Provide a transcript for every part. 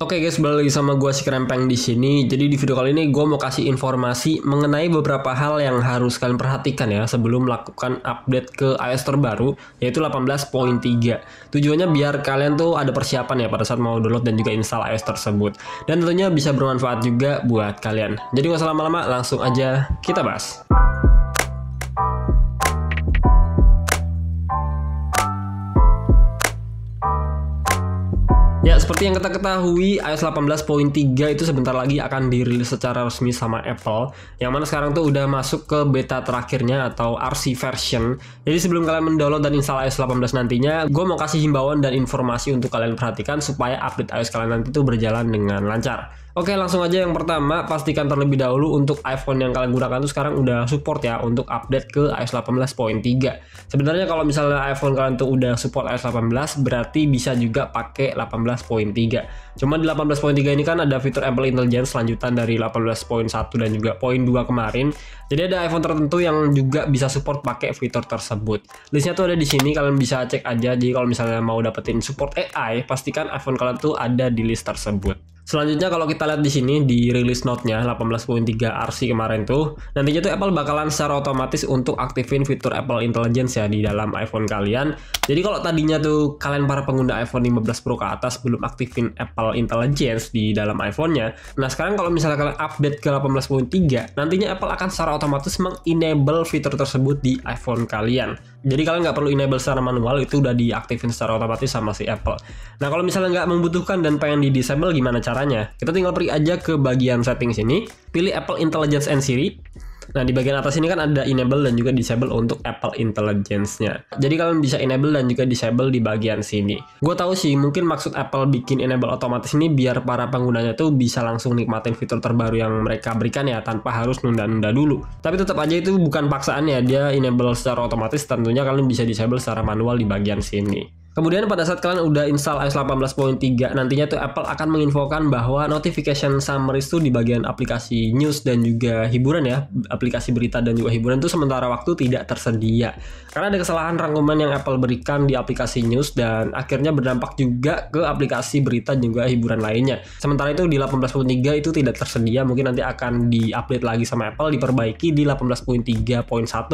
Oke guys, balik lagi sama gue si Krempeng di sini. Jadi di video kali ini gue mau kasih informasi mengenai beberapa hal yang harus kalian perhatikan ya sebelum melakukan update ke iOS terbaru, yaitu 18.3. Tujuannya biar kalian tuh ada persiapan ya pada saat mau download dan juga install iOS tersebut. Dan tentunya bisa bermanfaat juga buat kalian. Jadi gak usah lama-lama, langsung aja kita bahas. Ya, seperti yang kita ketahui, iOS 18.3 itu sebentar lagi akan dirilis secara resmi sama Apple. Yang mana sekarang tuh udah masuk ke beta terakhirnya atau RC version. Jadi sebelum kalian mendownload dan install iOS 18 nantinya, gue mau kasih himbauan dan informasi untuk kalian perhatikan supaya update iOS kalian nanti tuh berjalan dengan lancar. Oke, langsung aja yang pertama, pastikan terlebih dahulu untuk iPhone yang kalian gunakan tuh sekarang udah support ya untuk update ke iOS 18.3. Sebenarnya kalau misalnya iPhone kalian tuh udah support iOS 18, berarti bisa juga pakai 18.3. Cuma di 18.3 ini kan ada fitur Apple Intelligence lanjutan dari 18.1 dan juga poin 2 kemarin. Jadi ada iPhone tertentu yang juga bisa support pakai fitur tersebut. Listnya tuh ada di sini, kalian bisa cek aja. Jadi kalau misalnya mau dapetin support AI, pastikan iPhone kalian tuh ada di list tersebut. Selanjutnya kalau kita lihat di sini di release note-nya 18.3 RC kemarin tuh, nantinya tuh Apple bakalan secara otomatis untuk aktifin fitur Apple Intelligence ya di dalam iPhone kalian. Jadi kalau tadinya tuh kalian para pengguna iPhone 15 Pro ke atas belum aktifin Apple Intelligence di dalam iPhone-nya, nah sekarang kalau misalnya kalian update ke 18.3, nantinya Apple akan secara otomatis mengenable fitur tersebut di iPhone kalian. Jadi kalian nggak perlu enable secara manual, itu udah diaktifin secara otomatis sama si Apple. Nah kalau misalnya nggak membutuhkan dan pengen di disable, gimana caranya? Kita tinggal pergi aja ke bagian setting sini, pilih Apple Intelligence and Siri. Nah di bagian atas ini kan ada enable dan juga disable untuk Apple Intelligence-nya. Jadi kalian bisa enable dan juga disable di bagian sini. Gue tahu sih mungkin maksud Apple bikin enable otomatis ini biar para penggunanya tuh bisa langsung nikmatin fitur terbaru yang mereka berikan ya tanpa harus nunda-nunda dulu. Tapi tetap aja itu bukan paksaan ya, dia enable secara otomatis, tentunya kalian bisa disable secara manual di bagian sini. Kemudian pada saat kalian udah install iOS 18.3, nantinya tuh Apple akan menginfokan bahwa notification summaries tuh di bagian aplikasi news dan juga hiburan ya, aplikasi berita dan juga hiburan tuh sementara waktu tidak tersedia. Karena ada kesalahan rangkuman yang Apple berikan di aplikasi news dan akhirnya berdampak juga ke aplikasi berita dan juga hiburan lainnya. Sementara itu di 18.3 itu tidak tersedia, mungkin nanti akan di-update lagi sama Apple, diperbaiki di 18.3.1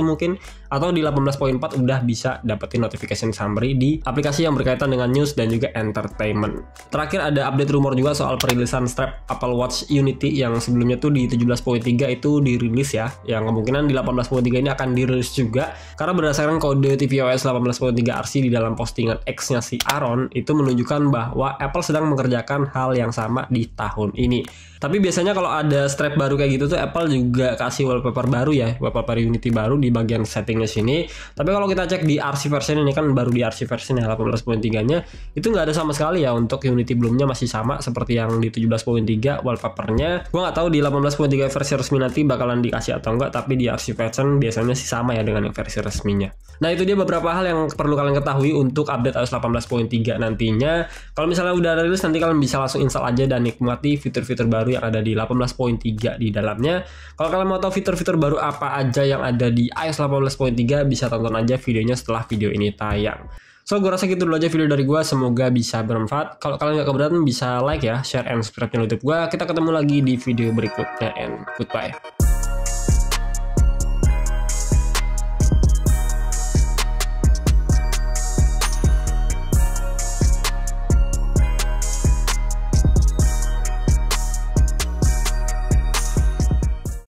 mungkin, atau di 18.4 udah bisa dapetin notification summary di aplikasi yang berkaitan dengan news dan juga entertainment. Terakhir ada update rumor juga soal perilisan strap Apple Watch Unity yang sebelumnya tuh di 17.3 itu dirilis ya, yang kemungkinan di 18.3 ini akan dirilis juga karena berdasarkan kode tvOS 18.3 RC di dalam postingan X-nya si Aaron itu menunjukkan bahwa Apple sedang mengerjakan hal yang sama di tahun ini. Tapi biasanya kalau ada strap baru kayak gitu tuh Apple juga kasih wallpaper baru ya, wallpaper Unity baru di bagian settingnya sini. Tapi kalau kita cek di RC version ini kan baru di RC version ya 18.3-nya itu nggak ada sama sekali ya. Untuk Unity belumnya masih sama seperti yang di 17.3 wallpapernya. Gua nggak tahu di 18.3 versi resmi nanti bakalan dikasih atau enggak, tapi di RC version biasanya sih sama ya dengan yang versi resminya. Nah itu dia beberapa hal yang perlu kalian ketahui untuk update iOS 18.3 nantinya. Kalau misalnya udah rilis nanti kalian bisa langsung install aja dan nikmati fitur-fitur baru yang ada di 18.3 di dalamnya. Kalau kalian mau tahu fitur-fitur baru apa aja yang ada di iOS 18.3, bisa tonton aja videonya setelah video ini tayang. So, gue rasa gitu dulu aja video dari gue. Semoga bisa bermanfaat. Kalau kalian gak keberatan bisa like ya, share and subscribe channel YouTube gue. Kita ketemu lagi di video berikutnya and goodbye.